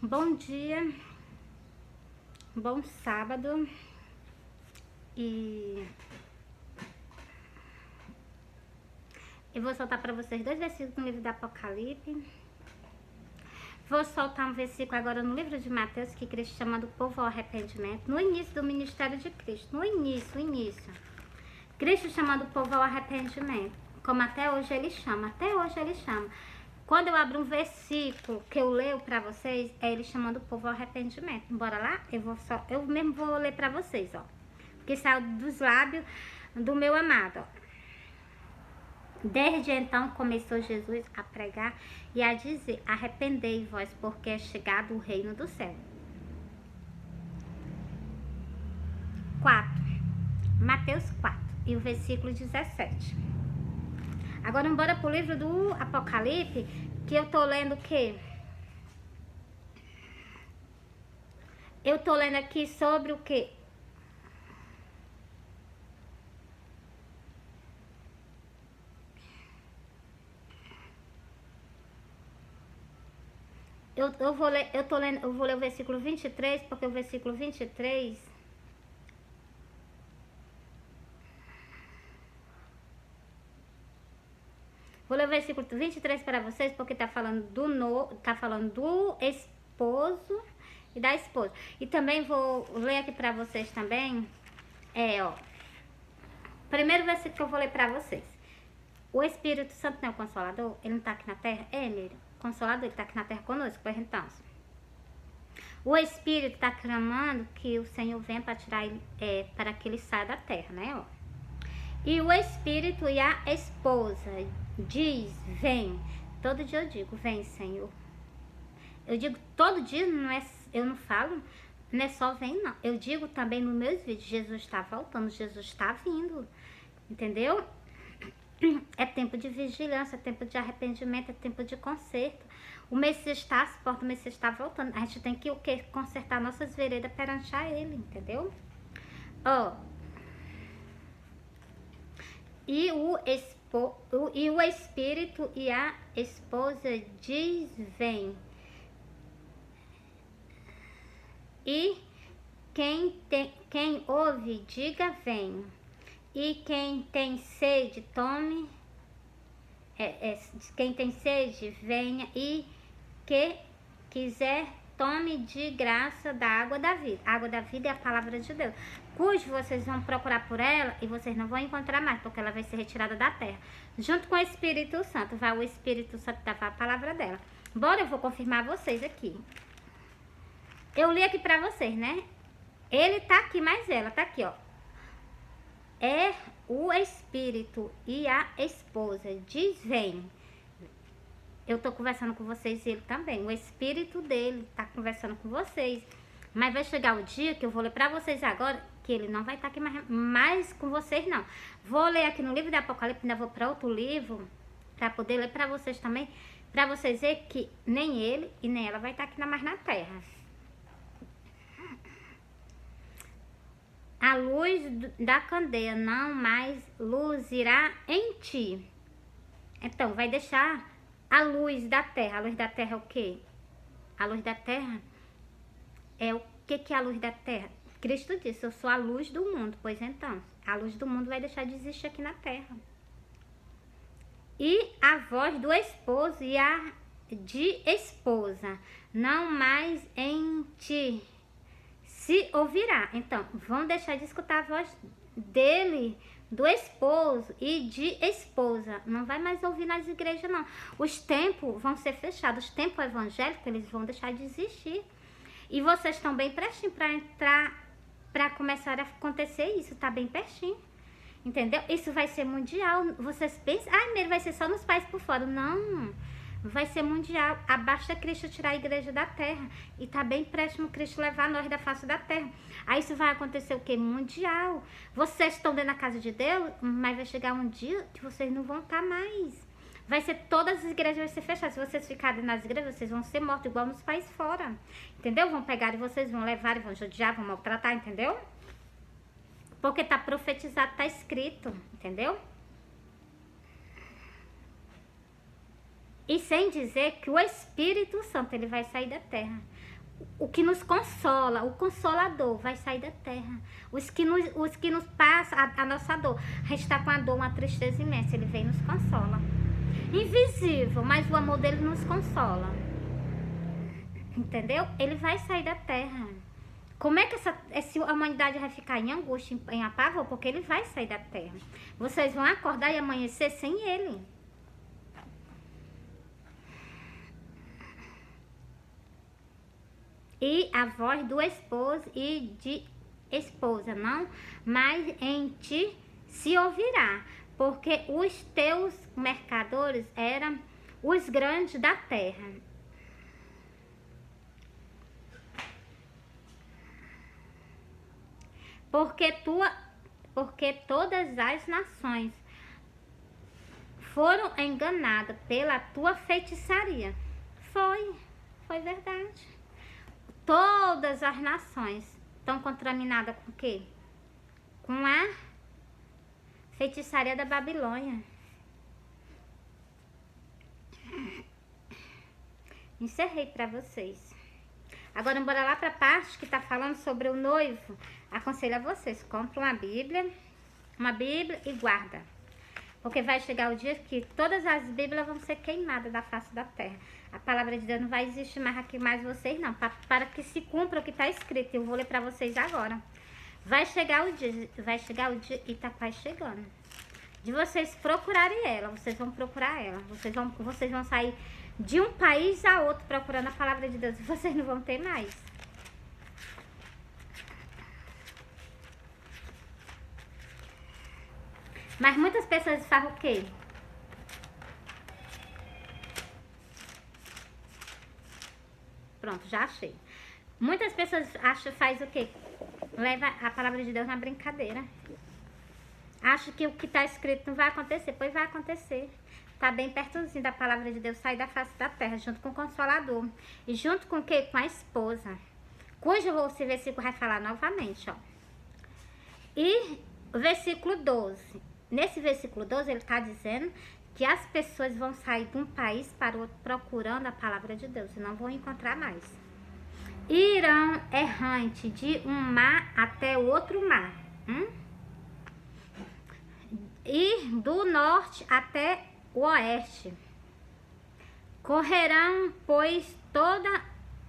Bom dia, bom sábado e eu vou soltar para vocês 2 versículos no livro do Apocalipse. Vou soltar um versículo agora no livro de Mateus, que Cristo chama do povo ao arrependimento, no início do ministério de Cristo, no início. Cristo chamando o povo ao arrependimento, como até hoje ele chama. Quando eu abro um versículo que eu leio para vocês, é ele chamando o povo ao arrependimento. Bora lá? Eu mesmo vou ler para vocês, ó. Que saiu dos lábios do meu amado, ó. Desde então começou Jesus a pregar e a dizer: arrependei-vos, porque é chegado o reino do céu. 4. Mateus 4 e o versículo 17. Agora bora pro livro do Apocalipse, que eu tô lendo o quê? Eu tô lendo aqui sobre o quê? Eu vou ler o versículo 23, porque o versículo 23... Vou ler o versículo 23 para vocês, porque tá falando do esposo e da esposa. E também vou ler aqui para vocês também, ó. Primeiro versículo que eu vou ler para vocês. O Espírito Santo não é o Consolador? Ele não tá aqui na terra? Ele, Consolador, ele tá aqui na terra conosco, pois então. O Espírito tá clamando que o Senhor venha para tirar ele, para que ele saia da terra, né, ó. E o Espírito e a esposa diz: vem. Todo dia eu digo: vem, Senhor. Eu digo todo dia, eu não falo, não é só vem, não. Eu digo também nos meus vídeos: Jesus está voltando, Jesus está vindo. Entendeu? É tempo de vigilância, é tempo de arrependimento, é tempo de conserto. O Messias está às portas, o Messias está voltando. A gente tem que o quê? Consertar nossas veredas perante a Ele, entendeu? Ó. E o Espírito e a esposa diz: vem. E quem ouve, diga: vem. E quem tem sede, tome. Quem tem sede, venha. E que quiser, tome de graça da água da vida. A água da vida é a palavra de Deus, cujo vocês vão procurar por ela e vocês não vão encontrar mais, porque ela vai ser retirada da terra. Junto com o Espírito Santo, vai o Espírito Santo dar a palavra dela. Bora, eu vou confirmar vocês aqui. Eu li aqui pra vocês, né? Ele tá aqui, mas ela tá aqui, ó. É o Espírito e a esposa diz: vem. Eu tô conversando com vocês e ele também. O Espírito dele tá conversando com vocês. Mas vai chegar o dia que eu vou ler pra vocês agora, que ele não vai estar aqui mais com vocês, não. Vou ler aqui no livro do Apocalipse, ainda vou pra outro livro, pra poder ler pra vocês também, pra vocês verem que nem ele e nem ela vai estar aqui mais na terra. A luz da candeia não mais luzirá em ti. Então, vai deixar a luz da terra. A luz da terra é o quê? A luz da terra é o que é a luz da terra? Cristo disse: eu sou a luz do mundo. Pois então, a luz do mundo vai deixar de existir aqui na terra. E a voz do esposo e a de esposa não mais em ti se ouvirá. Então, vão deixar de escutar a voz dele, do esposo e de esposa. Não vai mais ouvir nas igrejas, não. Os templos vão ser fechados. Os templos evangélicos, eles vão deixar de existir. E vocês estão bem pertinho para entrar, para começar a acontecer isso. Tá bem pertinho. Entendeu? Isso vai ser mundial. Vocês pensam: ele vai ser só nos países por fora. Não. Vai ser mundial. Basta Cristo tirar a igreja da terra. E tá bem próximo Cristo levar nós da face da terra. Aí isso vai acontecer o quê? Mundial. Vocês estão dentro da casa de Deus, mas vai chegar um dia que vocês não vão estar mais. Vai ser, todas as igrejas vão ser fechadas. Se vocês ficarem nas igrejas, vocês vão ser mortos, igual nos países fora. Entendeu? Vão pegar e vocês vão levar, vão judiar, vão maltratar, entendeu? Porque tá profetizado, tá escrito, entendeu? E sem dizer que o Espírito Santo, ele vai sair da terra. O que nos consola, o Consolador vai sair da terra. Os que nos passa a nossa dor. A gente está com a dor, uma tristeza imensa, ele vem e nos consola. Invisível, mas o amor dele nos consola. Entendeu? Ele vai sair da terra. Como é que a humanidade vai ficar em angústia, em apavor? Porque ele vai sair da terra. Vocês vão acordar e amanhecer sem ele. E a voz do esposo e de esposa, não, mas em ti se ouvirá, porque os teus mercadores eram os grandes da terra. Porque todas as nações foram enganadas pela tua feitiçaria. Foi verdade. Todas as nações estão contaminadas com o quê? Com a feitiçaria da Babilônia. Encerrei para vocês. Agora bora lá para a parte que está falando sobre o noivo. Aconselho a vocês, compra uma Bíblia e guarda. Porque vai chegar o dia que todas as Bíblias vão ser queimadas da face da terra. A palavra de Deus não vai existir mais aqui mais vocês não. Para que se cumpra o que está escrito. Eu vou ler para vocês agora. Vai chegar o dia e está quase chegando. De vocês procurarem ela. Vocês vão procurar ela. Vocês vão sair de um país a outro procurando a palavra de Deus. E vocês não vão ter mais. Mas muitas pessoas falam o quê? Pronto, já achei. Muitas pessoas faz o quê? Leva a palavra de Deus na brincadeira. Acha que o que está escrito não vai acontecer. Pois vai acontecer. Está bem pertozinho da palavra de Deus sair da face da terra, junto com o Consolador. E junto com o quê? Com a esposa. Cujo esse versículo vai falar novamente, ó. E o versículo 12. Nesse versículo 12, ele está dizendo que as pessoas vão sair de um país para o outro procurando a palavra de Deus e não vão encontrar mais. Irão errante de um mar até o outro mar. E do norte até o oeste. Correrão, pois, toda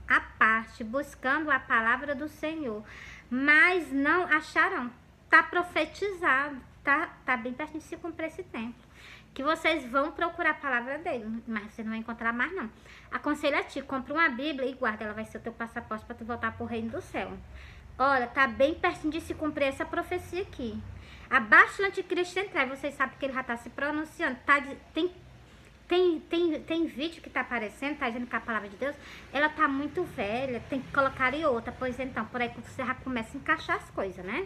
a parte, buscando a palavra do Senhor, mas não acharão. Está profetizado. Tá bem perto de se cumprir esse tempo. Que vocês vão procurar a palavra dele, mas você não vai encontrar mais não. Aconselho a ti, compra uma Bíblia e guarda. Ela vai ser o teu passaporte para tu voltar pro reino do céu. Olha, tá bem pertinho de se cumprir essa profecia aqui. Abaixo do anticristo entrar, vocês sabem que ele já tá se pronunciando. Tem vídeo que tá aparecendo, tá dizendo que a palavra de Deus, ela tá muito velha, tem que colocar em outra. Pois então, por aí que você já começa a encaixar as coisas, né?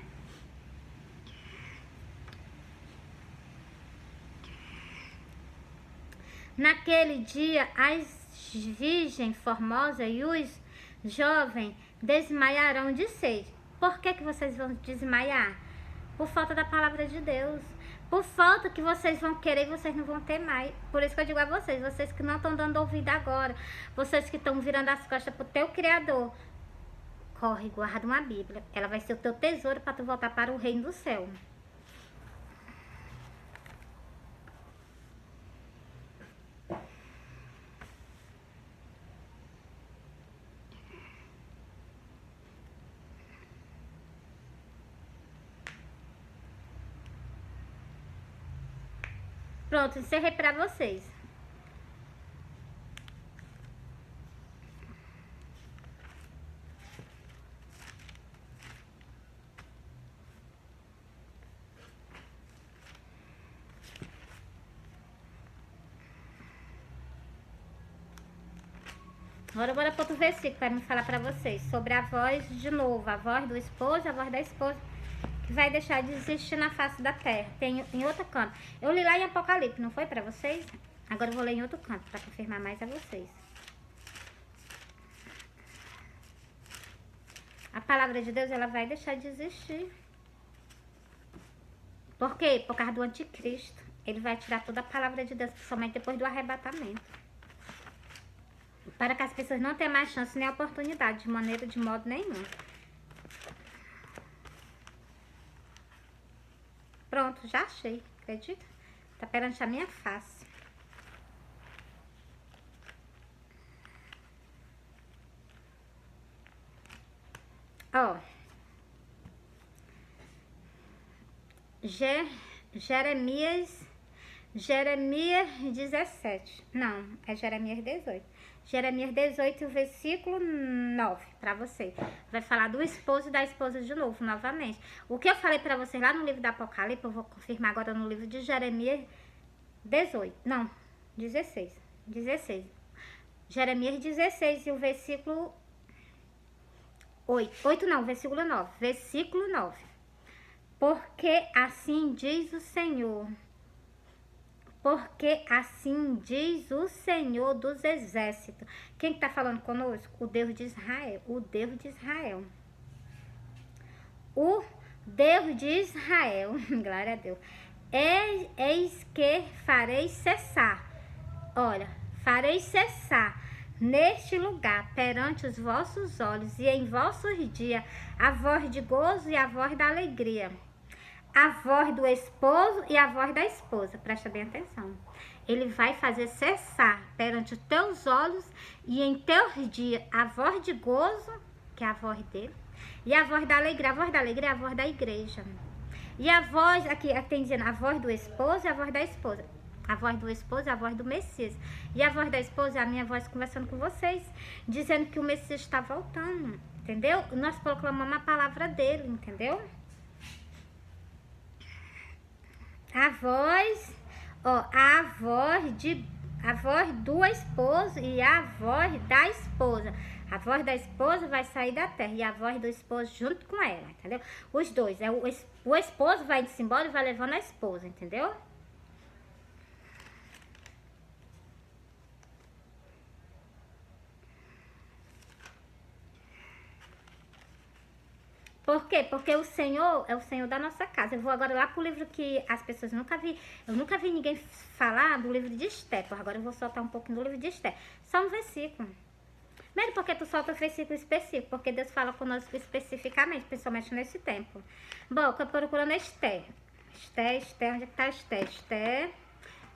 Naquele dia, as virgens formosas e os jovens desmaiarão de sede. Por que vocês vão desmaiar? Por falta da palavra de Deus. Por falta que vocês vão querer e vocês não vão ter mais. Por isso que eu digo a vocês que não estão dando ouvido agora, vocês que estão virando as costas pro teu Criador, corre, guarda uma Bíblia. Ela vai ser o teu tesouro para tu voltar para o reino do céu. Pronto, encerrei pra vocês. Agora bora para outro versículo para me falar pra vocês sobre a voz de novo, a voz do esposo, a voz da esposa, que vai deixar de existir na face da terra. Tem em outro canto. Eu li lá em Apocalipse, não foi pra vocês? Agora eu vou ler em outro canto para confirmar mais a vocês. A palavra de Deus, ela vai deixar de existir. Por quê? Por causa do anticristo. Ele vai tirar toda a palavra de Deus, somente depois do arrebatamento. para que as pessoas não tenham mais chance nem oportunidade, de modo nenhum. Pronto, já achei, acredita? Tá perante a minha face. Ó. Jeremias 17. Não, é Jeremias 18. Jeremias 18, versículo 9, para você. Vai falar do esposo e da esposa de novo, novamente. O que eu falei para vocês lá no livro do Apocalipse, eu vou confirmar agora no livro de Jeremias 18. Não, 16. 16. Jeremias 16 e o versículo 8. 8 não, versículo 9. Versículo 9. Porque assim diz o Senhor. Porque assim diz o Senhor dos exércitos. Quem está falando conosco? O Deus de Israel. O Deus de Israel. O Deus de Israel. Glória a Deus. Eis que farei cessar. Olha, farei cessar neste lugar, perante os vossos olhos, e em vossos dias, a voz de gozo e a voz da alegria. A voz do esposo e a voz da esposa. Presta bem atenção. Ele vai fazer cessar perante os teus olhos e em teus dias a voz de gozo, que é a voz dele, e a voz da alegria. A voz da alegria é a voz da igreja. E a voz, aqui tem dizendo a voz do esposo e a voz da esposa. A voz do esposo é a voz do Messias. E a voz da esposa é a minha voz conversando com vocês, dizendo que o Messias está voltando. Entendeu? Nós proclamamos a palavra dele, entendeu? A voz, ó, a voz do esposo e a voz da esposa. A voz da esposa vai sair da terra e a voz do esposo junto com ela, entendeu? Os dois, o esposo vai de embora e vai levando a esposa, entendeu? Por quê? Porque o Senhor é o Senhor da nossa casa. Eu vou agora lá pro livro que as pessoas eu nunca vi ninguém falar do livro de Esté. Agora eu vou soltar um pouquinho do livro de Esté. Só um versículo. Mesmo porque tu solta um versículo específico, porque Deus fala conosco especificamente, principalmente nesse tempo. Bom, eu tô procurando Esté. Esté, onde é que tá Esté? Esté,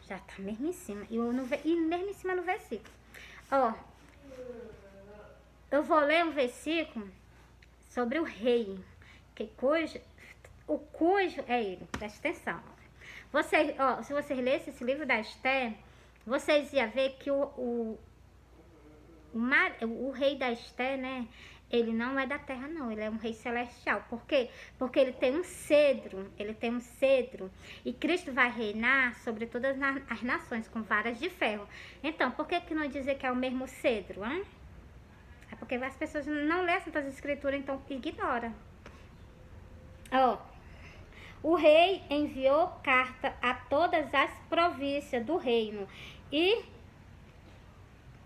já tá mesmo em cima. E mesmo em cima no versículo. Ó, eu vou ler um versículo sobre o rei, o cujo é ele. Presta atenção. Se vocês lessem esse livro da Esté, vocês iam ver que o rei da Esté, né? Ele não é da terra, não. Ele é um rei celestial. Por quê? Porque ele tem um cedro. E Cristo vai reinar sobre todas as nações com varas de ferro. Então, por que não dizer que é o mesmo cedro, hein? É porque as pessoas não lêem essas escrituras, então ignora. Ó, o rei enviou carta a todas as províncias do reino e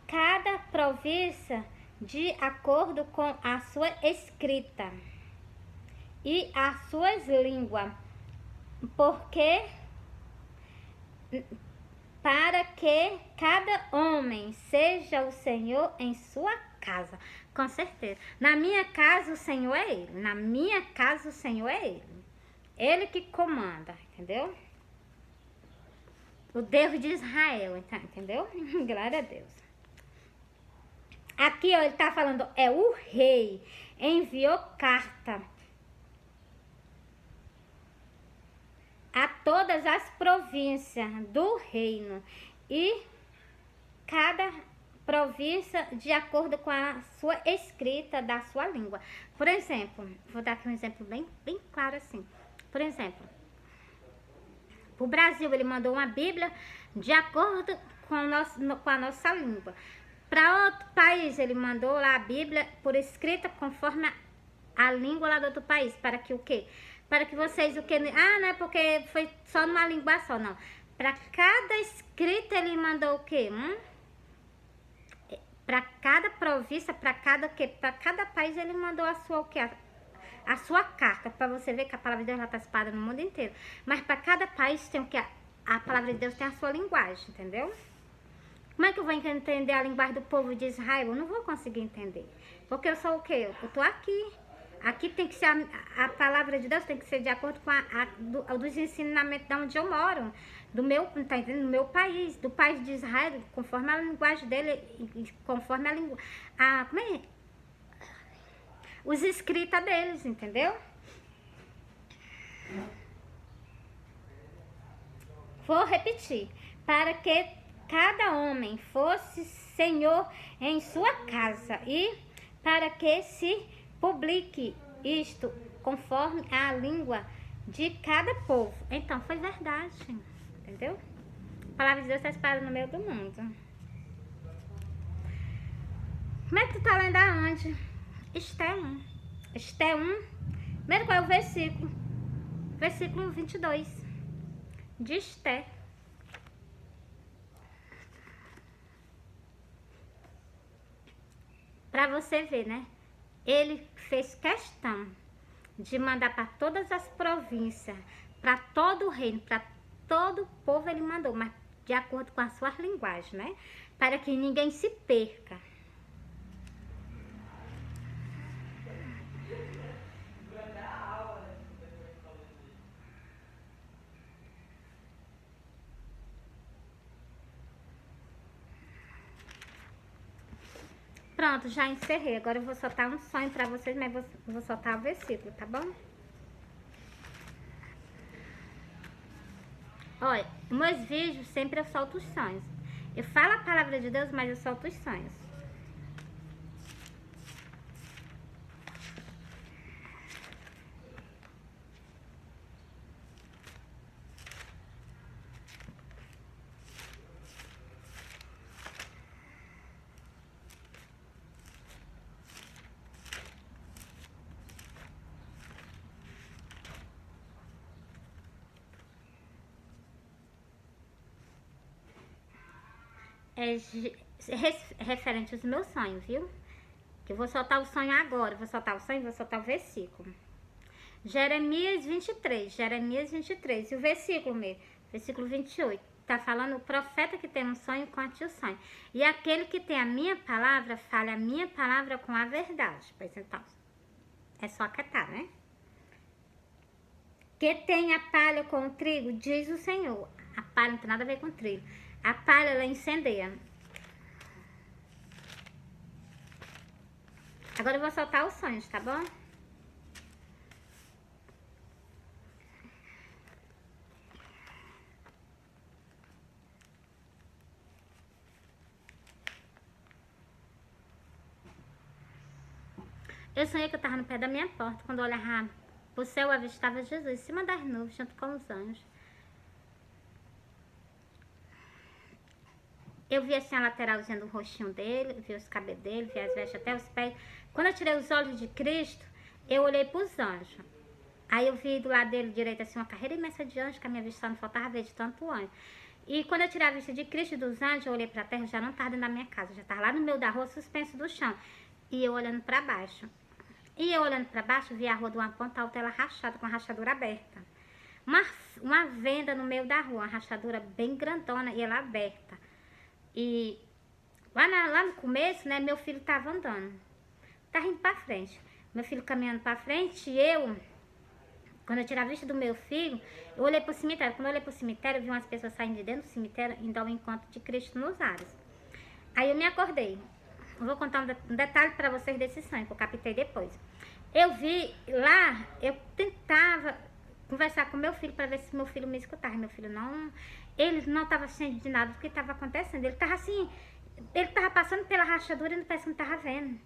cada província de acordo com a sua escrita e as suas línguas, para que cada homem seja o Senhor em sua casa. Com certeza. Na minha casa o Senhor é ele. Na minha casa o Senhor é ele. Ele que comanda, entendeu? O Deus de Israel, entendeu? Glória a Deus. Aqui, ó, ele tá falando, é o rei enviou carta a todas as províncias do reino e cada província de acordo com a sua escrita da sua língua. Por exemplo, vou dar aqui um exemplo bem claro assim. Por exemplo, o Brasil, ele mandou uma Bíblia de acordo com a nossa língua. Para outro país, ele mandou lá a Bíblia por escrita conforme a língua lá do outro país. Para que o quê? Para que vocês, não é porque foi só numa língua só, não. Para cada escrita, ele mandou o quê? Para cada província, para cada país, ele mandou a sua o quê? A sua carta, para você ver que a palavra de Deus está espalhada no mundo inteiro. Mas para cada país tem o que? A palavra de Deus tem a sua linguagem, entendeu? Como é que eu vou entender a linguagem do povo de Israel? Eu não vou conseguir entender. Porque eu sou o quê? Eu tô aqui. Aqui tem que ser a palavra de Deus tem que ser de acordo com dos ensinamentos de onde eu moro, do meu, tá entendendo? Do meu país, do país de Israel, conforme a linguagem dele, conforme a língua, como é? Os escritas deles, entendeu? Vou repetir. Para que cada homem fosse senhor em sua casa e para que se publique isto conforme a língua de cada povo. Então, foi verdade, entendeu? A palavra de Deus está espalhada no meio do mundo. Como é que tu tá lendo aonde? Esté 1. Esté 1. Primeiro qual é o versículo? Versículo 22. De Esté. Para você ver, né? Ele fez questão de mandar para todas as províncias, para todo o reino, para todo o povo ele mandou, mas de acordo com a sua linguagem, né? Para que ninguém se perca. Pronto, já encerrei. Agora eu vou soltar um sonho pra vocês, mas vou soltar o versículo, tá bom? Olha, meus vídeos sempre eu solto os sonhos. Eu falo a palavra de Deus, mas eu solto os sonhos. É referente aos meus sonhos, viu? Que eu vou soltar o sonho agora. Vou soltar o sonho e vou soltar o versículo. Jeremias 23. Jeremias 23. E o versículo mesmo? Versículo 28. Tá falando o profeta que tem um sonho, conte o sonho. E aquele que tem a minha palavra, fale a minha palavra com a verdade. Pois então, é só acatar, né? Que tem a palha com o trigo, diz o Senhor. A palha não tem nada a ver com o trigo. A palha, ela incendeia. Agora eu vou soltar os sonhos, tá bom? Eu sonhei que eu estava no pé da minha porta. Quando eu olhava pro céu, eu avistava Jesus em cima das nuvens, junto com os anjos. Eu vi assim a lateralzinha do rostinho dele, vi os cabelos dele, vi as vestes até os pés. Quando eu tirei os olhos de Cristo, eu olhei para os anjos. Aí eu vi do lado dele direito assim uma carreira imensa de anjos, que a minha vista não faltava ver de tanto anjo. E quando eu tirei a vista de Cristo e dos anjos, eu olhei para a terra, eu já não estava dentro da minha casa, eu já estava lá no meio da rua, suspenso do chão. E eu olhando para baixo. E eu olhando para baixo, vi a rua de uma ponta alta, ela rachada, com a rachadura aberta. Uma venda no meio da rua, uma rachadura bem grandona e ela aberta. E lá no começo, né, meu filho tava andando. Tava indo pra frente. Meu filho caminhando pra frente e quando eu tirei a vista do meu filho, eu olhei pro cemitério. Quando eu olhei pro cemitério, eu vi umas pessoas saindo de dentro do cemitério, indo ao encontro de Cristo nos ares. Aí eu me acordei. Eu vou contar um detalhe pra vocês desse sonho, que eu captei depois. Eu vi lá, eu tentava conversar com meu filho para ver se meu filho me escutava. Meu filho ele não estava ciente de nada do que estava acontecendo. Ele estava assim, ele estava passando pela rachadura e parece que não estava vendo,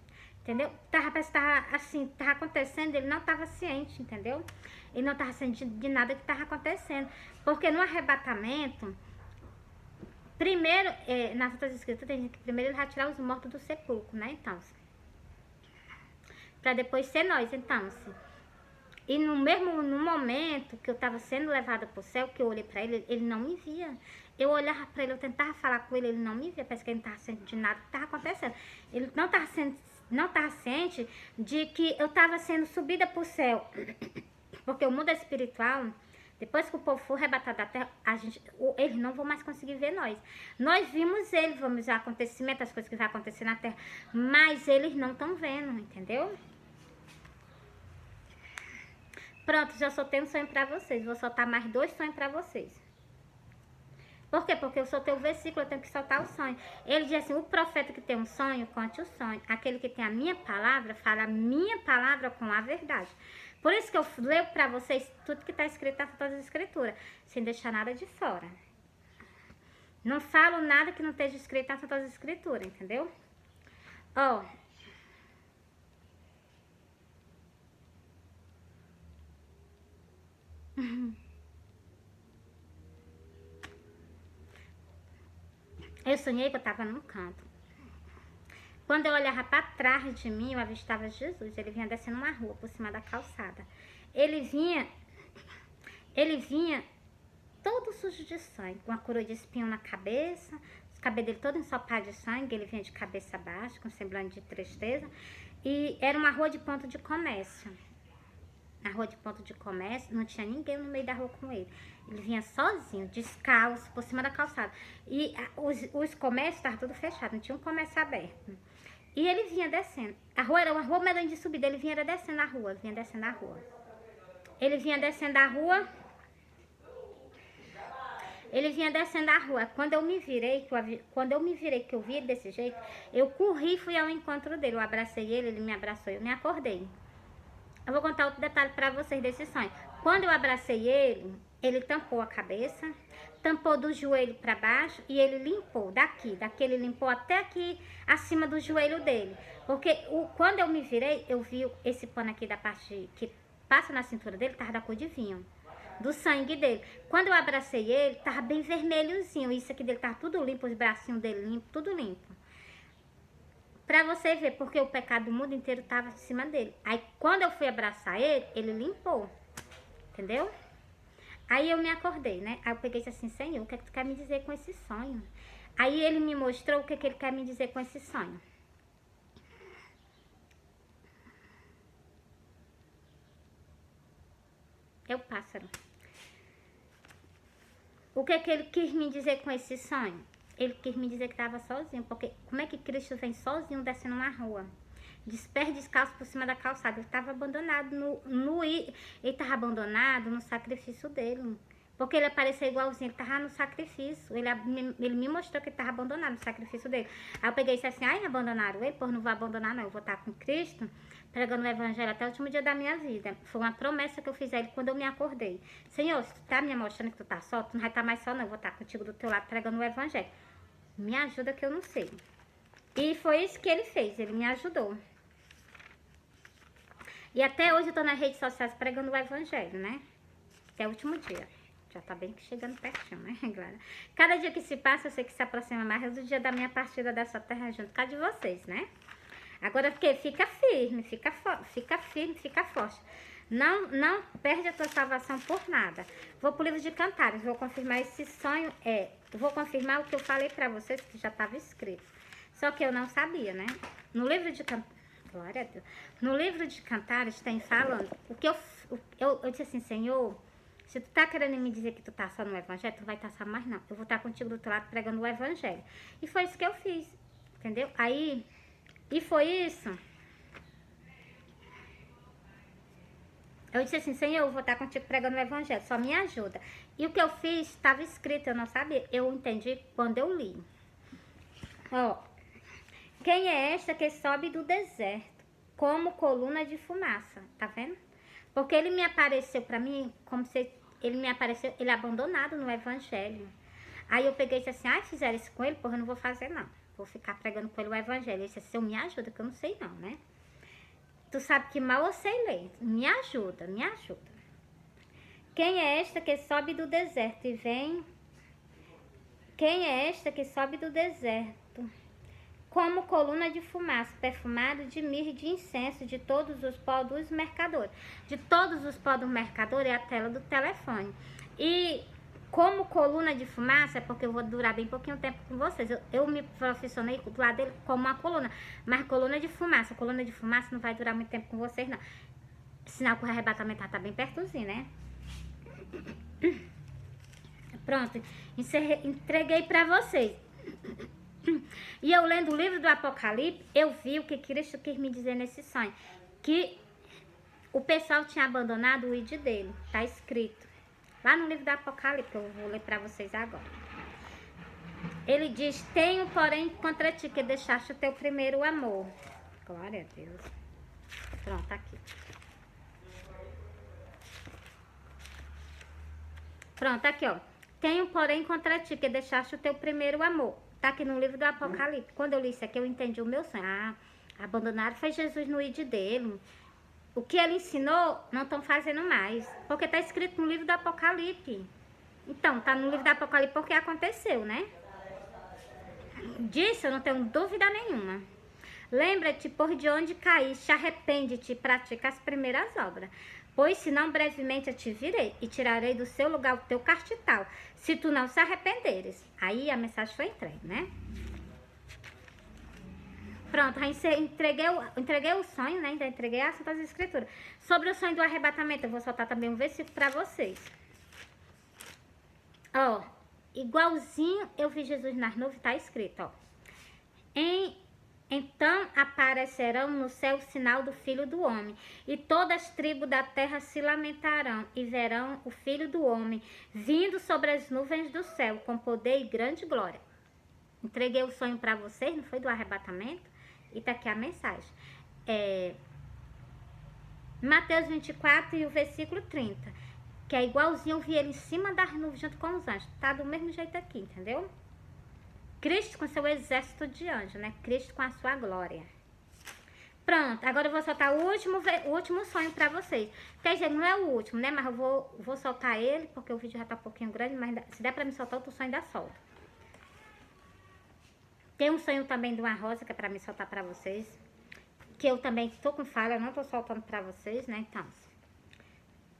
entendeu? Parece que estava assim, estava acontecendo, ele não estava ciente, entendeu? Ele não estava ciente de nada que estava acontecendo. Porque no arrebatamento, primeiro, nas outras escrituras, tem que primeiro ele vai tirar os mortos do sepulcro, né? Então, para depois ser nós, então, e no momento que eu estava sendo levada para o céu, que eu olhei para ele, ele não me via. Eu olhava para ele, eu tentava falar com ele, ele não me via, parece que ele não estava ciente de nada que estava acontecendo. Ele não estava ciente de que eu estava sendo subida para o céu. Porque o mundo espiritual Depois que o povo for arrebatado da terra, eles não vão mais conseguir ver nós. Nós vimos eles, vamos ver o acontecimento, as coisas que vai acontecer na terra, mas eles não estão vendo, entendeu? Pronto, já soltei um sonho pra vocês. Vou soltar mais 2 sonhos pra vocês. Por quê? Porque eu soltei o versículo, eu tenho que soltar o sonho. Ele diz assim, o profeta que tem um sonho, conte o sonho. Aquele que tem a minha palavra, fala a minha palavra com a verdade. Por isso que eu leio pra vocês tudo que está escrito na todas as escrituras, sem deixar nada de fora. Não falo nada que não esteja escrito na todas as escrituras, entendeu? Ó. Eu sonhei que eu estava num canto. Quando eu olhava para trás de mim, eu avistava Jesus. Ele vinha descendo uma rua por cima da calçada. Ele vinha todo sujo de sangue, com uma coroa de espinho na cabeça, os cabelos dele todo ensopado de sangue. Ele vinha de cabeça baixa, com semblante de tristeza. E era uma rua de ponto de comércio. Na rua de ponto de comércio, não tinha ninguém no meio da rua com ele. Ele vinha sozinho, descalço, por cima da calçada. E os comércios estavam tudo fechados, não tinha um comércio aberto. E ele vinha descendo. A rua era uma rua medonha de subida, ele vinha descendo a rua, Ele vinha descendo a rua. Ele vinha descendo a rua. Quando eu me virei, que eu vi ele desse jeito, eu corri e fui ao encontro dele. Eu abracei ele, ele me abraçou, eu me acordei. Eu vou contar outro detalhe para vocês desse sonho. Quando eu abracei ele, ele tampou a cabeça, tampou do joelho para baixo e ele limpou daqui ele limpou até aqui acima do joelho dele. Porque quando eu me virei, eu vi esse pano aqui da parte que passa na cintura dele, tava da cor de vinho, do sangue dele. Quando eu abracei ele, tava bem vermelhozinho, isso aqui dele tava tudo limpo, os bracinhos dele limpo, tudo limpo. Pra você ver, porque o pecado do mundo inteiro tava em cima dele. Aí quando eu fui abraçar ele, ele limpou, entendeu? Aí eu me acordei, né? Aí eu peguei e disse assim, Senhor, o que é que tu quer me dizer com esse sonho? Aí ele me mostrou o que é que ele quer me dizer com esse sonho. É o pássaro. O que é que ele quis me dizer com esse sonho? Ele quis me dizer que estava sozinho, porque como é que Cristo vem sozinho descendo uma rua? Pés descalço por cima da calçada. Ele estava abandonado ele estava abandonado no sacrifício dele. Porque ele apareceu igualzinho, ele estava no sacrifício. Ele me mostrou que ele estava abandonado no sacrifício dele. Aí eu peguei e disse assim, ai, abandonaram ele? Pois não vou abandonar não, eu vou estar com Cristo, pregando o evangelho até o último dia da minha vida. Foi uma promessa que eu fiz a ele quando eu me acordei. Senhor, se tu tá me mostrando que tu tá só, tu não vai estar mais só não, eu vou estar contigo do teu lado pregando o evangelho. Me ajuda que eu não sei. E foi isso que ele fez, ele me ajudou. E até hoje eu tô nas redes sociais pregando o evangelho, né? Até o último dia. Já tá bem chegando pertinho, né, Clara? Cada dia que se passa, eu sei que se aproxima mais do dia da minha partida dessa terra junto com a de vocês, né? Agora, porque fica firme, fica firme, fica forte. Não perde a tua salvação por nada. Vou pro livro de Cantares, vou confirmar esse sonho. Vou confirmar o que eu falei pra vocês, que já estava escrito. Só que eu não sabia, né? No livro de Cantares, glória a Deus. No livro de Cantares tem falando, eu disse assim, Senhor, se tu tá querendo me dizer que tu tá só no evangelho, tu não vai estar só mais não. Eu vou estar contigo do teu lado pregando o evangelho. E foi isso que eu fiz, entendeu? Aí, e foi isso. Eu disse assim, Senhor, eu vou estar contigo pregando o evangelho, só me ajuda. E o que eu fiz estava escrito, eu não sabia. Eu entendi quando eu li. Ó, quem é esta que sobe do deserto, como coluna de fumaça? Tá vendo? Porque ele me apareceu pra mim, como se ele me apareceu, ele abandonado no evangelho. Aí eu peguei e disse assim, ai, fizeram isso com ele, porra, eu não vou fazer não. Vou ficar pregando com ele o evangelho. Ele disse assim, Senhor, me ajuda, que eu não sei não, né? Tu sabe que mal eu sei ler. Me ajuda, me ajuda. Quem é esta que sobe do deserto e vem? Quem é esta que sobe do deserto? Como coluna de fumaça, perfumado de mirra e de incenso, de todos os pós dos mercadores. De todos os pós do mercador é a tela do telefone. E como coluna de fumaça, é porque eu vou durar bem pouquinho tempo com vocês. Eu me profissionei do lado dele como uma coluna. Mas coluna de fumaça não vai durar muito tempo com vocês, não. Sinal que o arrebatamento tá bem pertozinho, né? Pronto, entreguei para vocês. E eu lendo o livro do Apocalipse, eu vi o que Cristo quis me dizer nesse sonho. Que o pessoal tinha abandonado o id dele. Tá escrito lá no livro do Apocalipse, que eu vou ler para vocês agora. Ele diz: tenho, porém, contra ti que deixaste o teu primeiro amor. Glória a Deus. Pronto, tá aqui. Pronto, aqui, ó. Tenho, porém, contra ti que deixaste o teu primeiro amor. Tá aqui no livro do Apocalipse. Quando eu li isso aqui, eu entendi o meu sonho. Ah, abandonaram foi Jesus no id dele. O que ele ensinou, não estão fazendo mais. Porque tá escrito no livro do Apocalipse. Então, tá no livro do Apocalipse porque aconteceu, né? Disso eu não tenho dúvida nenhuma. Lembra-te, por de onde caíste, arrepende-te e pratica as primeiras obras. Pois senão brevemente eu te virei e tirarei do seu lugar o teu castital, se tu não se arrependeres. Aí a mensagem foi entregue, né? Pronto, aí entreguei o sonho, né? Ainda entreguei as Santas Escrituras. Sobre o sonho do arrebatamento, eu vou soltar também um versículo para vocês. Ó, igualzinho eu vi Jesus nas nuvens, tá escrito, ó. Então aparecerão no céu o sinal do Filho do Homem, e todas as tribos da terra se lamentarão, e verão o Filho do Homem vindo sobre as nuvens do céu, com poder e grande glória. Entreguei o sonho para vocês, não foi do arrebatamento? E tá aqui a mensagem. Mateus 24 e o versículo 30, que é igualzinho eu vi ele em cima das nuvens junto com os anjos. Tá do mesmo jeito aqui, entendeu? Cristo com seu exército de anjos, né? Cristo com a sua glória. Pronto, agora eu vou soltar o último sonho pra vocês. Quer dizer, não é o último, né? Mas eu vou soltar ele, porque o vídeo já tá um pouquinho grande, mas se der pra me soltar outro sonho, ainda solto. Tem um sonho também de uma rosa, que é pra me soltar pra vocês. Que eu também tô com falha, não tô soltando pra vocês, né? Então,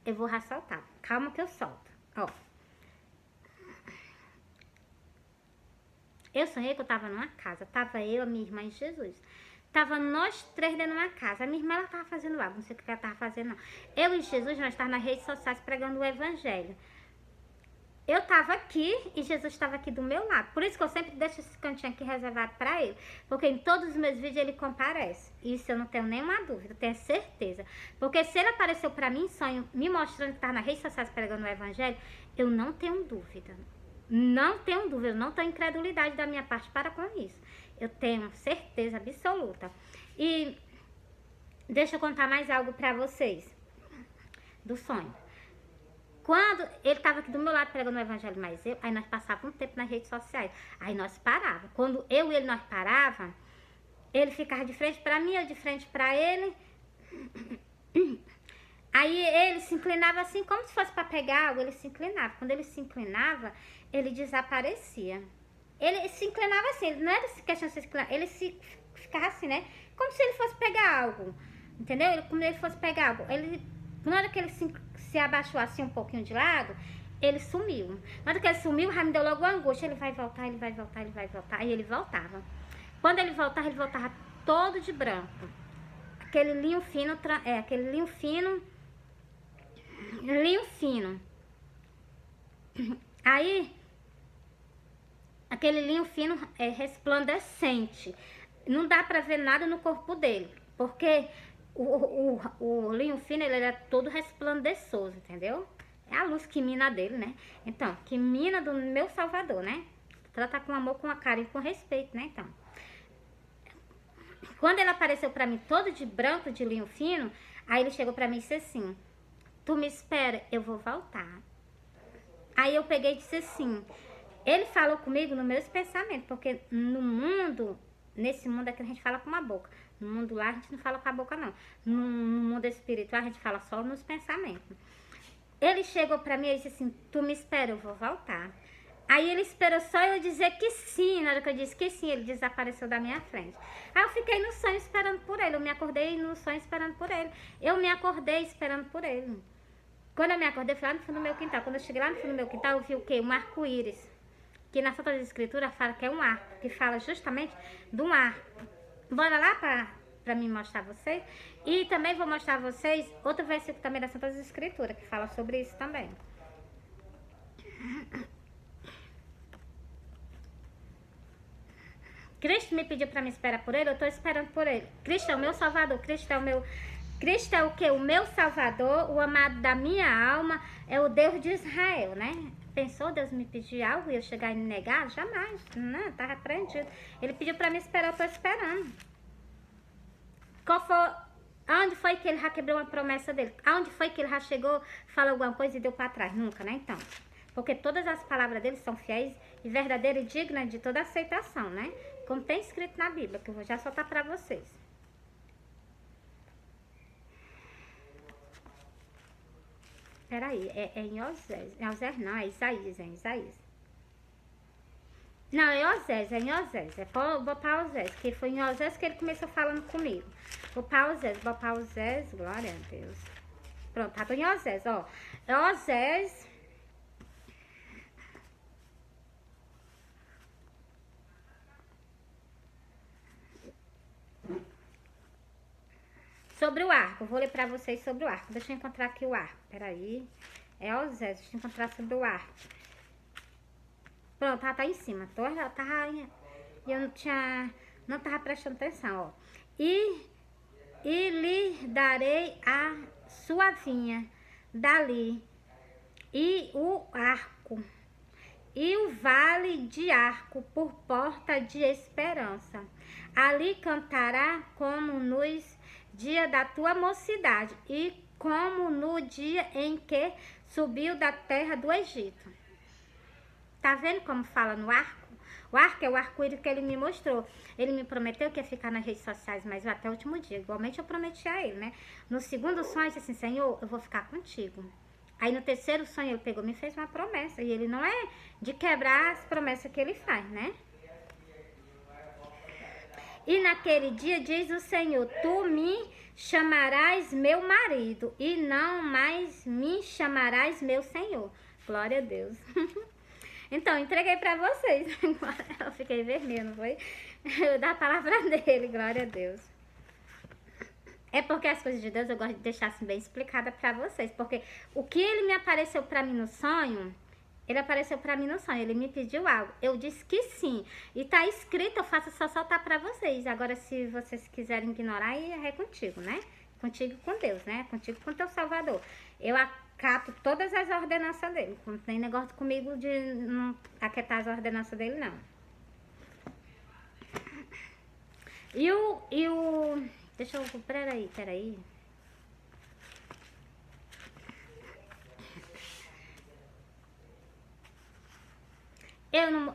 eu vou já soltar. Calma que eu solto. Ó. Eu sonhei que eu tava numa casa. Tava eu, a minha irmã e Jesus. Tava nós três dentro de uma casa. A minha irmã, ela tava fazendo algo. Não sei o que ela tava fazendo, não. Eu e Jesus, nós estávamos nas redes sociais pregando o evangelho. Eu tava aqui e Jesus estava aqui do meu lado. Por isso que eu sempre deixo esse cantinho aqui reservado para ele. Porque em todos os meus vídeos ele comparece. Isso eu não tenho nenhuma dúvida, eu tenho certeza. Porque se ele apareceu para mim em sonho, me mostrando que estava nas redes sociais pregando o evangelho, eu não tenho dúvida. Não tenho dúvida, não tenho incredulidade da minha parte para com isso. Eu tenho certeza absoluta. E deixa eu contar mais algo para vocês do sonho. Quando ele estava aqui do meu lado pregando o evangelho, mas aí nós passávamos um tempo nas redes sociais. Aí nós parávamos. Quando eu e ele nós parávamos, ele ficava de frente para mim, eu de frente para ele. Aí ele se inclinava assim, como se fosse para pegar algo, ele se inclinava. Quando ele se inclinava, ele desaparecia. Ele se inclinava assim, ele não era questão de se inclinar, ele ficava assim, né? Como se ele fosse pegar algo, entendeu? Como ele fosse pegar algo. Na hora que ele se abaixou assim um pouquinho de lado, ele sumiu. Na hora que ele sumiu, já me deu logo uma angústia. Ele vai voltar, ele vai voltar, ele vai voltar. Aí ele voltava. Quando ele voltava todo de branco. Aquele linho fino, aquele linho fino. Linho fino. Aí, aquele linho fino resplandecente. Não dá pra ver nada no corpo dele. Porque o linho fino, ele era todo resplandecioso, entendeu? É a luz que mina dele, né? Então, que mina do meu Salvador, né? Trata com amor, com carinho, com respeito, né? Então, quando ele apareceu pra mim todo de branco, de linho fino, aí ele chegou pra mim e disse assim: tu me espera, eu vou voltar. Aí eu peguei e disse assim, ele falou comigo nos meus pensamentos, porque no mundo, nesse mundo aqui a gente fala com uma boca. No mundo lá a gente não fala com a boca, não. No mundo espiritual a gente fala só nos pensamentos. Ele chegou pra mim e disse assim, tu me espera, eu vou voltar. Aí ele esperou só eu dizer que sim. Na hora que eu disse que sim, ele desapareceu da minha frente. Aí eu fiquei no sonho esperando por ele. Eu me acordei no sonho esperando por ele. Eu me acordei esperando por ele. Quando eu me acordei, fui lá no fundo do meu quintal. Quando eu cheguei lá no fundo do meu quintal, eu vi o quê? Um arco-íris. Que na Santas Escrituras fala que é um arco. Que fala justamente de um arco. Bora lá para mim mostrar a vocês. E também vou mostrar a vocês outro versículo também da Santas Escrituras, que fala sobre isso também. Cristo me pediu para me esperar por ele, eu estou esperando por ele. Cristo é o meu salvador, Cristo é o meu... Cristo é o que? O meu salvador, o amado da minha alma, é o Deus de Israel, né? Pensou Deus me pedir algo e eu chegar e me negar? Jamais, não, tá repreendido. Ele pediu para me esperar, eu estou esperando. Aonde foi que ele já quebrou uma promessa dele? Aonde foi que ele já chegou, falou alguma coisa e deu para trás? Nunca, né? Então, porque todas as palavras dele são fiéis e verdadeiras e dignas de toda aceitação, né? Como tem escrito na Bíblia, que eu vou já soltar para vocês. Peraí, é em Osés. É Osés não, é Isaías, é Isaías. Não, é Osés, é em Osés. Vou para Osés, que foi em Osés que ele começou falando comigo. Vou para Osés, glória a Deus. Pronto, tá em Osés, ó. É Osés. Sobre o arco, vou ler pra vocês sobre o arco. Deixa eu encontrar aqui o arco, peraí. É Osés, deixa eu encontrar sobre o arco. Pronto, ela tá em cima. E eu não tava prestando atenção, ó. E lhe darei a sua vinha dali, e o arco, e o vale de arco por porta de esperança. Ali cantará como nos dia da tua mocidade e como no dia em que subiu da terra do Egito. Tá vendo como fala no arco? O arco é o arco-íris que ele me mostrou. Ele me prometeu que ia ficar nas redes sociais, mas até o último dia. Igualmente eu prometi a ele, né? No segundo sonho, eu disse assim, Senhor, eu vou ficar contigo. Aí no terceiro sonho, ele pegou, me fez uma promessa. E ele não é de quebrar as promessas que ele faz, né? E naquele dia, diz o Senhor, tu me chamarás meu marido e não mais me chamarás meu Senhor. Glória a Deus. Então, entreguei pra vocês. Eu fiquei vermelha, não foi? Da palavra dele, glória a Deus. É porque as coisas de Deus eu gosto de deixar assim bem explicada pra vocês. Porque o que ele me apareceu pra mim no sonho, ele apareceu pra mim no sonho, ele me pediu algo. Eu disse que sim. E tá escrito, eu faço só soltar pra vocês. Agora, se vocês quiserem ignorar, aí é contigo, né? Contigo com Deus, né? Contigo com teu Salvador. Eu acato todas as ordenanças dele. Não tem negócio comigo de não acatar as ordenanças dele, não. E o... Deixa eu... Peraí.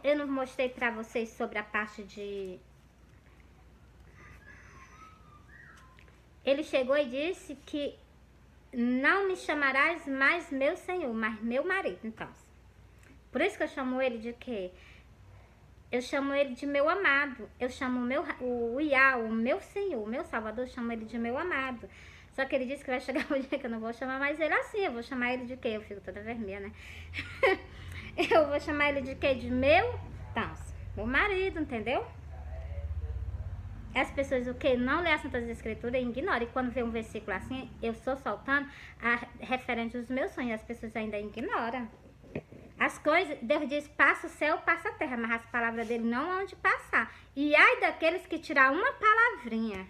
Eu não mostrei pra vocês sobre a parte de... Ele chegou e disse que não me chamarás mais meu senhor, mas meu marido. Então, por isso que eu chamo ele de quê? Eu chamo ele de meu amado. Eu chamo o Iá, o meu senhor, o meu salvador, eu chamo ele de meu amado. Só que ele disse que vai chegar um dia que eu não vou chamar mais ele assim. Eu vou chamar ele de quê? Eu fico toda vermelha, né? Eu vou chamar ele de quê? De meu... Então, meu marido, entendeu? As pessoas o que não lê as Santas Escrituras ignoram. E quando vê um versículo assim, eu estou soltando referente aos meus sonhos. As pessoas ainda ignoram. As coisas, Deus diz, passa o céu, passa a terra, mas as palavras dele não hão de passar. E ai daqueles que tirar uma palavrinha.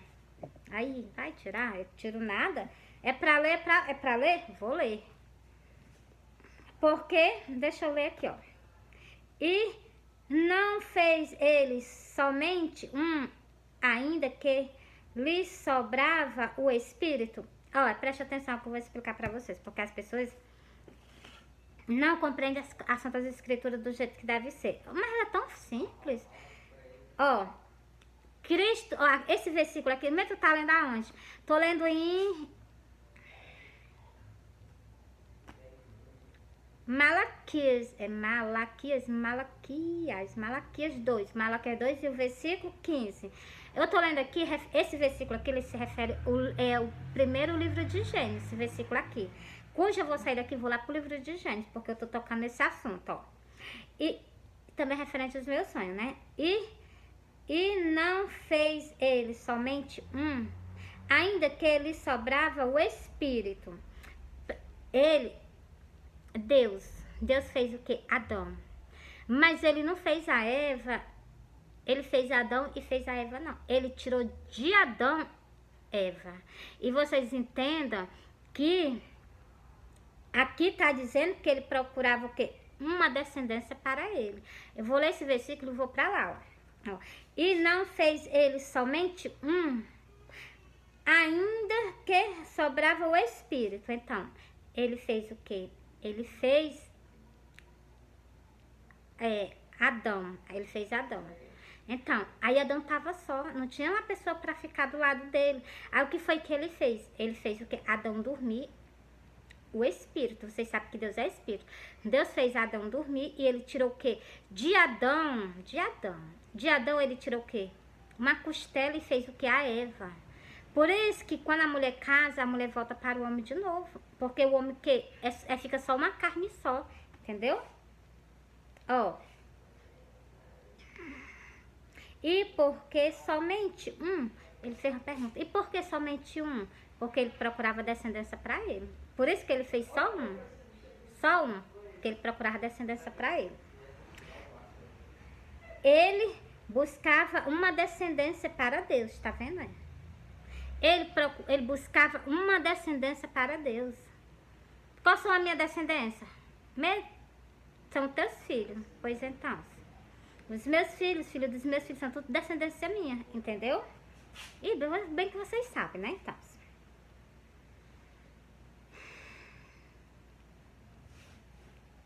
Aí, vai tirar? Eu tiro nada. É pra ler, é pra ler? Vou ler. Porque, deixa eu ler aqui, ó. E não fez ele somente ainda que lhe sobrava o Espírito. Olha, preste atenção que eu vou explicar pra vocês, porque as pessoas não compreendem as Santas Escrituras do jeito que deve ser. Mas ela é tão simples. Ó, Cristo, ó, esse versículo aqui, mesmo tu tá lendo aonde? Tô lendo em Malaquias 2 e o versículo 15. Eu tô lendo aqui, esse versículo aqui, ele se refere ao primeiro livro de Gênesis, esse versículo aqui. Cujo eu vou sair daqui e vou lá pro livro de Gênesis, porque eu tô tocando nesse assunto, ó. E também referente aos meus sonhos, né? E não fez ele somente ainda que ele sobrava o Espírito. Deus, Deus fez o que? Adão. Mas ele não fez a Eva, ele fez Adão e fez a Eva, não. Ele tirou de Adão Eva. E vocês entendam que aqui está dizendo que ele procurava o quê? Uma descendência para ele. Eu vou ler esse versículo e vou para lá, ó. E não fez ele somente um, ainda que sobrava o espírito. Então, ele fez o quê? Ele fez Adão. Ele fez Adão. Então, aí Adão estava só, não tinha uma pessoa para ficar do lado dele. Aí o que foi que ele fez? Ele fez o quê? Adão dormir, o espírito. Vocês sabem que Deus é espírito. Deus fez Adão dormir e ele tirou o quê? De Adão ele tirou o quê? Uma costela e fez o quê? A Eva. Por isso que quando a mulher casa, a mulher volta para o homem de novo. Porque o homem que fica só uma carne só, entendeu? Ó. E porque somente um? Ele fez uma pergunta. E por que somente um? Porque ele procurava descendência para ele. Por isso que ele fez só um. Só um. Porque ele procurava descendência para ele. Ele buscava uma descendência para Deus, tá vendo aí? Ele buscava uma descendência para Deus. Qual são a minha descendência? São teus filhos. Pois então, os meus filhos, filhos dos meus filhos, são tudo descendência minha, entendeu? E bem que vocês sabem, né? Então,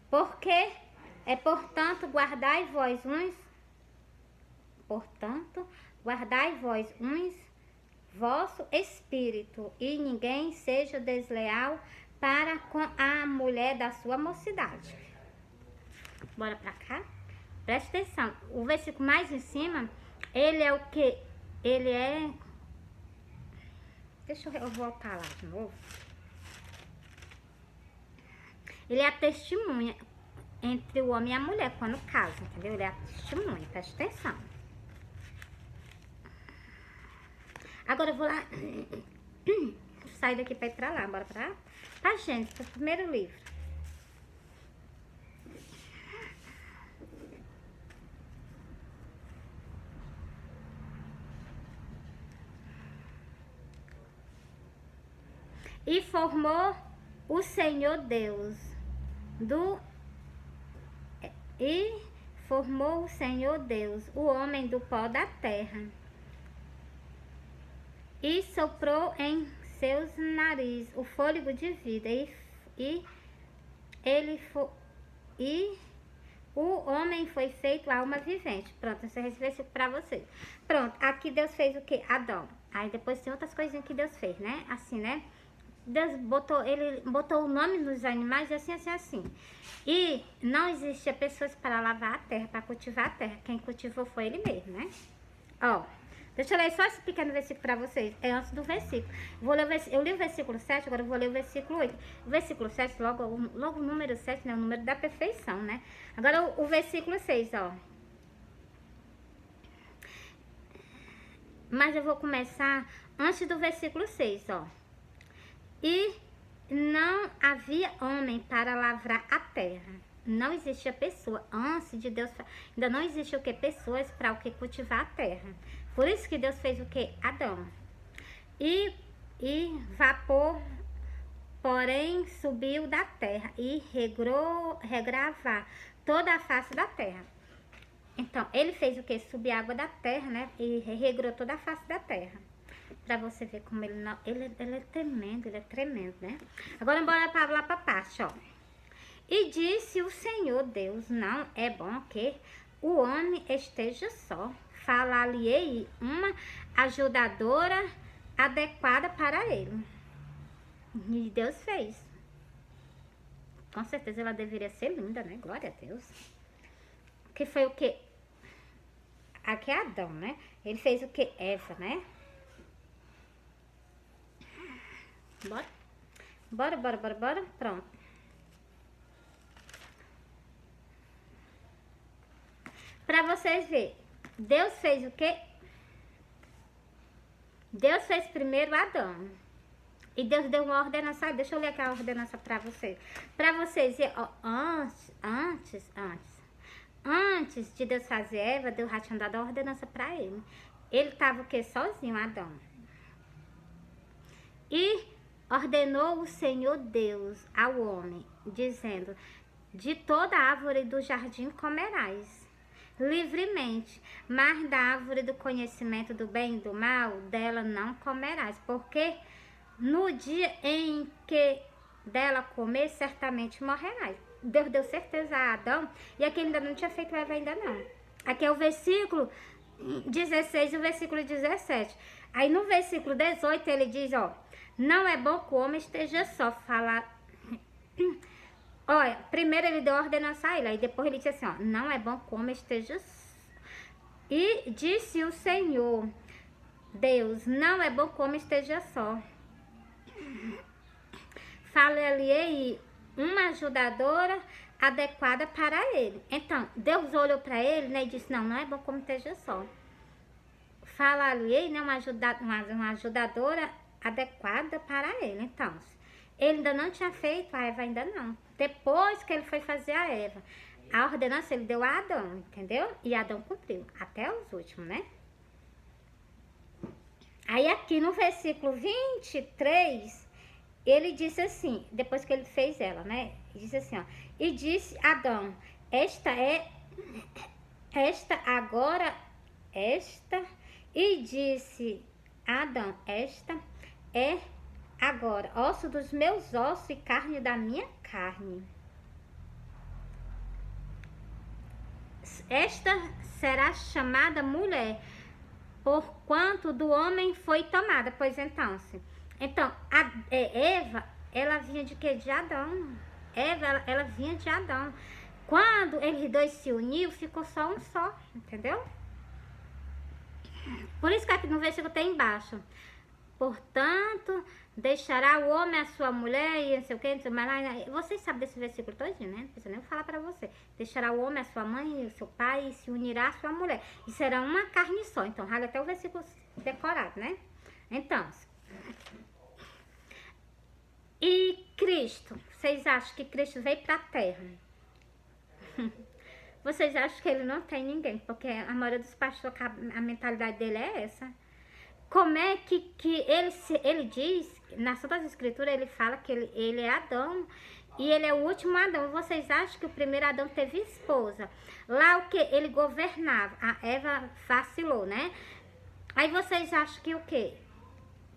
porque portanto, guardai vós uns vosso espírito, e ninguém seja desleal para com a mulher da sua mocidade. Bora pra cá? Preste atenção. O versículo mais em cima, ele é o que? Ele é... Deixa eu voltar lá de novo. Ele é a testemunha entre o homem e a mulher quando casam, entendeu? Ele é a testemunha, preste atenção. Agora eu vou lá, sair daqui para ir para lá, bora para lá? Tá, gente, pro primeiro livro. E formou o Senhor Deus o homem do pó da terra, e soprou em seus narizes o fôlego de vida, e o homem foi feito alma vivente. Pronto, esse é esse versículo para vocês. Pronto, aqui Deus fez o que? Adão. Aí depois tem outras coisinhas que Deus fez, né? Assim, né? Deus ele botou o nome nos animais, assim. E não existia pessoas para lavar a terra, para cultivar a terra. Quem cultivou foi ele mesmo, né? Ó, deixa eu ler só esse pequeno versículo para vocês. É antes do versículo. Eu li o versículo 7, agora eu vou ler o versículo 8. O versículo 7, logo o número 7, né? O número da perfeição, né? Agora o versículo 6, ó. Mas eu vou começar antes do versículo 6, ó. E não havia homem para lavrar a terra. Não existia pessoa. Antes de Deus, ainda não existia o que? Pessoas para o que? Cultivar a terra. Por isso que Deus fez o que? Adão. E vapor, porém, subiu da terra e regrava toda a face da terra. Então, ele fez o que? Subir água da terra, né? E regrou toda a face da terra. Pra você ver como ele não... Ele é tremendo, né? Agora, bora lá pra parte, ó. E disse o Senhor Deus, não é bom que o homem esteja só. Falar-lhe-ei uma ajudadora adequada para ele. E Deus fez. Com certeza ela deveria ser linda, né? Glória a Deus. Que foi o que? Aqui é Adão, né? Ele fez o que? Eva, né? Bora. Pronto. Pra vocês verem. Deus fez o quê? Deus fez primeiro Adão. E Deus deu uma ordenança. Deixa eu ler aqui a ordenança para vocês. Para vocês, ó, antes de Deus fazer Eva, Deus já tinha dado a ordenança para ele. Ele estava o quê? Sozinho, Adão. E ordenou o Senhor Deus ao homem, dizendo: de toda árvore do jardim comerás livremente, mas da árvore do conhecimento do bem e do mal, dela não comerás, porque no dia em que dela comer, certamente morrerás. Deus deu certeza a Adão, e aqui ainda não tinha feito Eva ainda não. Aqui é o versículo 16 e o versículo 17. Aí no versículo 18 ele diz, ó: não é bom que o homem esteja só. Falar. Olha, primeiro ele deu a ordenança a ele, aí depois ele disse assim, ó: não é bom que o homem esteja só. E disse o Senhor Deus: não é bom que o homem esteja só. Fale-lhe aí uma ajudadora adequada para ele. Então, Deus olhou para ele, né, e disse: não é bom que o homem esteja só. Fala-lhe, né, uma ajudadora adequada para ele. Então, ele ainda não tinha feito, a Eva ainda não. Depois que ele foi fazer a Eva, a ordenança ele deu a Adão, entendeu? E Adão cumpriu, até os últimos, né? Aí aqui no versículo 23, ele disse assim, depois que ele fez ela, né? Ele disse assim, ó: e disse Adão: esta, e disse Adão: esta é agora osso dos meus ossos e carne da minha carne. Esta será chamada mulher, porquanto do homem foi tomada. Pois então, Eva, ela vinha de quê? De Adão. Eva, ela vinha de Adão. Quando eles dois se uniram, ficou só um só, entendeu? Por isso que aqui no versículo tem embaixo: portanto, deixará o homem a sua mulher e não sei o que, não sei mais. Vocês sabem desse versículo todinho, né? Não precisa nem falar para você. Deixará o homem a sua mãe e o seu pai e se unirá a sua mulher. E será uma carne só. Então, rale até o versículo decorado, né? Então, e Cristo? Vocês acham que Cristo veio para a terra? Vocês acham que ele não tem ninguém? Porque a maioria dos pastores, a mentalidade dele é essa. Como é que ele diz, nas Santas Escrituras, ele fala que ele é Adão e ele é o último Adão. Vocês acham que o primeiro Adão teve esposa? Lá o que? Ele governava. A Eva vacilou, né? Aí vocês acham que o quê?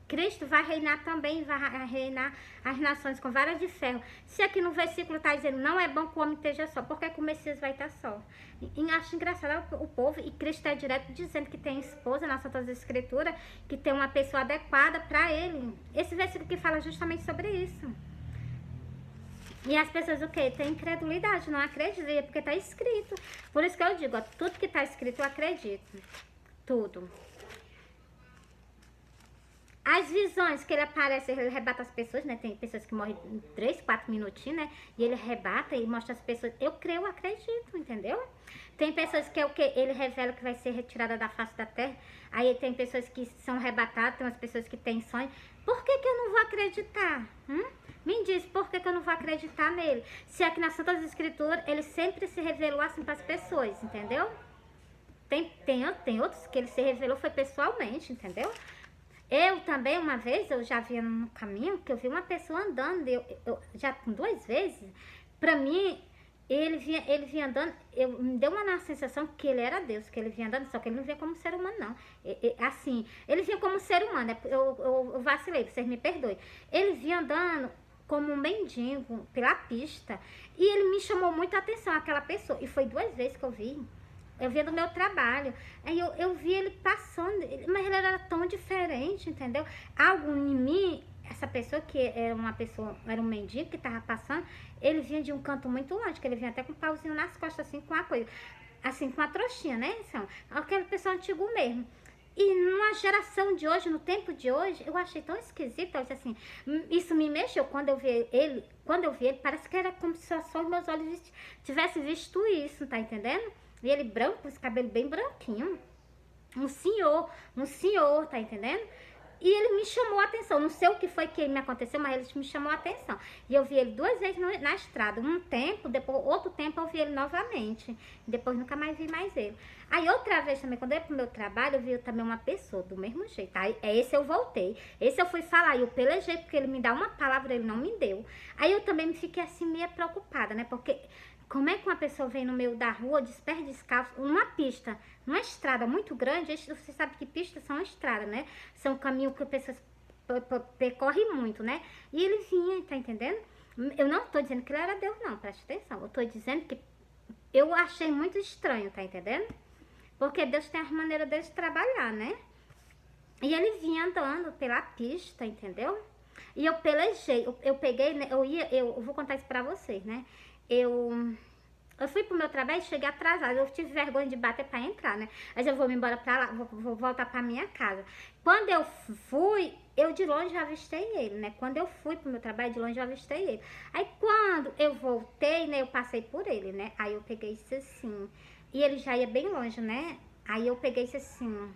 Cristo vai reinar também, vai reinar as nações com vara de ferro. Se aqui no versículo está dizendo: não é bom que o homem esteja só, por que o Messias vai estar só? E acho engraçado o povo, e Cristo está direto dizendo que tem esposa nas Santas Escrituras, que tem uma pessoa adequada para ele. Esse versículo que fala justamente sobre isso. E as pessoas o quê? Tem incredulidade, não acreditam, porque está escrito. Por isso que eu digo, ó, tudo que está escrito eu acredito. Tudo. As visões que ele aparece, ele arrebata as pessoas, né? Tem pessoas que morrem em 3, 4 minutinhos, né? E ele arrebata e mostra as pessoas. Eu creio, eu acredito, entendeu? Tem pessoas que é o que? Ele revela que vai ser retirada da face da terra. Aí tem pessoas que são arrebatadas, tem umas pessoas que têm sonhos. Por que eu não vou acreditar? Me diz, por que eu não vou acreditar nele? Se aqui nas Santas Escrituras, ele sempre se revelou assim para as pessoas, entendeu? Tem outros que ele se revelou foi pessoalmente, entendeu? Eu também, uma vez, eu já vi no caminho, que eu vi uma pessoa andando, eu já 2 vezes, pra mim, ele vinha andando, me deu uma sensação que ele era Deus, que ele vinha andando, só que ele não vinha como ser humano, não. Assim, ele vinha como ser humano, eu vacilei, vocês me perdoem. Ele vinha andando como um mendigo pela pista, e ele me chamou muito a atenção, aquela pessoa, e foi 2 vezes que eu vi. Eu via no meu trabalho, aí eu vi ele passando, mas ele era tão diferente, entendeu? Algo em mim, essa pessoa que era um mendigo que tava passando, ele vinha de um canto muito longe, que ele vinha até com um pauzinho nas costas, assim, com uma coisa, assim, com uma trouxinha, né? Assim, aquele pessoal antigo mesmo. E numa geração de hoje, no tempo de hoje, eu achei tão esquisito, eu disse assim, isso me mexeu quando eu vi ele, parece que era como se só os meus olhos tivessem visto isso, tá entendendo? E ele branco, com esse cabelo bem branquinho. Um senhor, tá entendendo? E ele me chamou a atenção. Não sei o que foi que me aconteceu, mas ele me chamou a atenção. E eu vi ele 2 vezes na estrada. Um tempo, depois outro tempo eu vi ele novamente. Depois nunca mais vi mais ele. Aí outra vez também, quando eu ia pro meu trabalho, eu vi também uma pessoa do mesmo jeito. Aí esse eu voltei. Esse eu fui falar. E eu pelejei, porque ele me dá uma palavra, ele não me deu. Aí eu também me fiquei assim meio preocupada, né? Porque como é que uma pessoa vem no meio da rua, pé descalço, numa pista, numa estrada muito grande? Você sabe que pistas são estradas, né? São caminhos que as pessoas percorrem muito, né? E ele vinha, tá entendendo? Eu não tô dizendo que ele era Deus, não, preste atenção. Eu tô dizendo que eu achei muito estranho, tá entendendo? Porque Deus tem as maneiras dele de trabalhar, né? E ele vinha andando pela pista, entendeu? E eu pelejei, eu peguei, né? Eu vou contar isso pra vocês, né? Eu fui pro meu trabalho e cheguei atrasada. Eu tive vergonha de bater pra entrar, né? Mas eu vou me embora pra lá, vou voltar pra minha casa. Quando eu fui, eu de longe já avistei ele, né? Quando eu fui pro meu trabalho, de longe eu avistei ele. Aí quando eu voltei, né? Eu passei por ele, né? Aí eu peguei isso assim. E ele já ia bem longe, né? Aí eu peguei isso assim.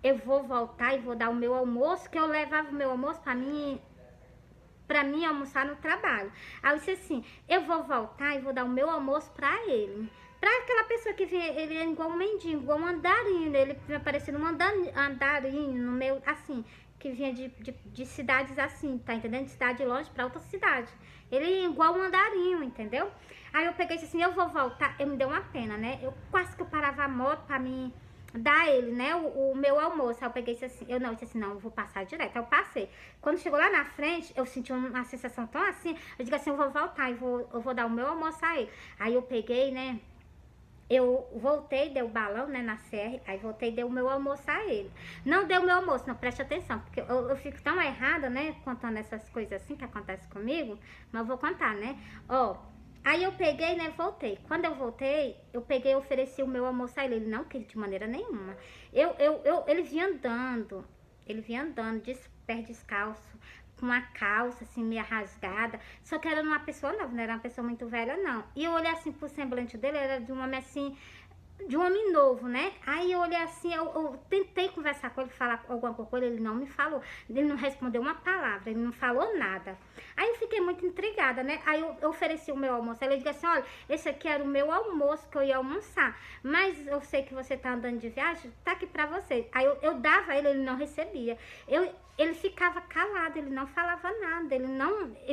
Eu vou voltar e vou dar o meu almoço, que eu levava o meu almoço pra mim almoçar no trabalho. Aí eu disse assim, eu vou voltar e vou dar o meu almoço pra ele. Pra aquela pessoa que vinha, ele é igual um mendigo, igual um andarinho, ele vinha parecendo um andarinho no meio, assim, que vinha de cidades assim, tá entendendo? De cidade longe pra outra cidade. Ele é igual um andarinho, entendeu? Aí eu peguei e disse assim, eu vou voltar, eu me deu uma pena, né? Eu quase que eu parava a moto pra mim dar ele, né, o meu almoço. Aí eu peguei isso assim, eu disse assim, não, eu vou passar direto. Aí eu passei. Quando chegou lá na frente, eu senti uma sensação tão assim, eu digo assim, eu vou voltar e eu vou dar o meu almoço a ele. Aí eu peguei, né, eu voltei, dei o balão, né, na CR, aí voltei e dei o meu almoço a ele. Não dei o meu almoço, não, preste atenção, porque eu fico tão errada, né, contando essas coisas assim que acontecem comigo, mas eu vou contar, né, ó. Aí eu peguei, né, voltei. Quando eu voltei, eu peguei e ofereci o meu almoço a ele. Ele não quis de maneira nenhuma. Ele vinha andando, de pé descalço, com uma calça, assim, meio rasgada. Só que era uma pessoa nova, não era uma pessoa muito velha, não. E eu olhei, assim, pro semblante dele, era de um homem, assim, de um homem novo, né? Aí eu olhei assim, eu tentei conversar com ele, falar alguma coisa com ele, ele não me falou. Ele não respondeu uma palavra, ele não falou nada. Aí eu fiquei muito intrigada, né? Aí eu ofereci o meu almoço. Ele disse assim, olha, esse aqui era o meu almoço que eu ia almoçar. Mas eu sei que você tá andando de viagem, tá aqui pra você. Aí eu dava a ele, ele não recebia. Ele ficava calado, ele não falava nada, ele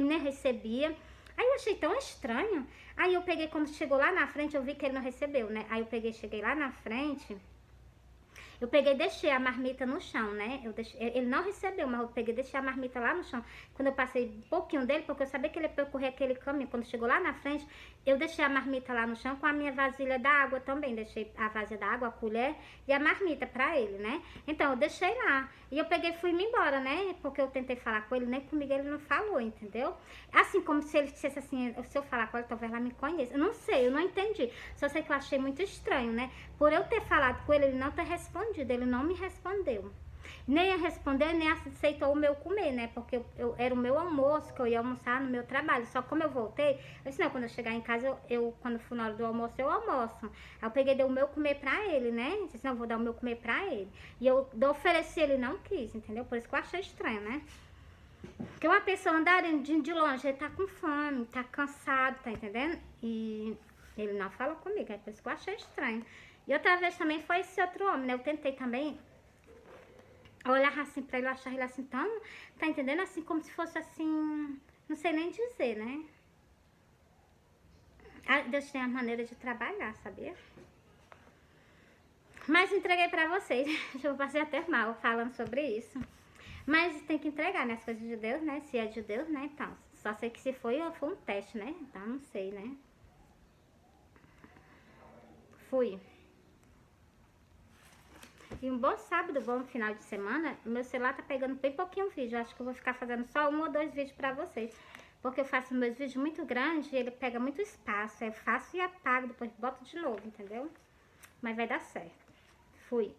nem recebia. Aí eu achei tão estranho. Aí eu peguei, quando chegou lá na frente, eu vi que ele não recebeu, né? Aí eu peguei, cheguei lá na frente, eu peguei e deixei a marmita no chão, né? Ele não recebeu, mas eu peguei e deixei a marmita lá no chão. Quando eu passei um pouquinho dele, porque eu sabia que ele ia percorrer aquele caminho. Quando chegou lá na frente, eu deixei a marmita lá no chão com a minha vasilha da água também. Deixei a vasilha da água, a colher e a marmita pra ele, né? Então, eu deixei lá. E eu peguei e fui me embora, né? Porque eu tentei falar com ele, nem comigo ele não falou, entendeu? Assim, como se ele dissesse assim, se eu falar com ele, talvez ela me conheça. Eu não sei, eu não entendi. Só sei que eu achei muito estranho, né? Por eu ter falado com ele, ele não ter respondido, ele não me respondeu. Nem ia responder, nem aceitou o meu comer, né? Porque era o meu almoço, que eu ia almoçar no meu trabalho. Só como eu voltei, eu disse, não, quando eu chegar em casa, quando for na hora do almoço, eu almoço. Aí eu peguei e dei o meu comer pra ele, né? Eu disse, não, eu vou dar o meu comer pra ele. E eu ofereci, ele não quis, entendeu? Por isso que eu achei estranho, né? Porque uma pessoa andar de longe, ele tá com fome, tá cansado, tá entendendo? E ele não fala comigo, é por isso que eu achei estranho. E outra vez também foi esse outro homem, né? Eu tentei também olhar assim pra ele, eu achar ele assim tão, tá entendendo? Assim como se fosse assim, não sei nem dizer, né? Deus tem a maneira de trabalhar, sabia? Mas entreguei pra vocês, eu passei até mal falando sobre isso. Mas tem que entregar, né, as coisas de Deus, né? Se é de Deus, né? Então, só sei que se foi um teste, né? Então, não sei, né? Fui. E um bom sábado, bom final de semana. Meu celular tá pegando bem pouquinho vídeo. Eu acho que eu vou ficar fazendo só 1 ou 2 vídeos pra vocês. Porque eu faço meus vídeos muito grandes e ele pega muito espaço. Eu faço e apago, depois boto de novo, entendeu? Mas vai dar certo. Fui.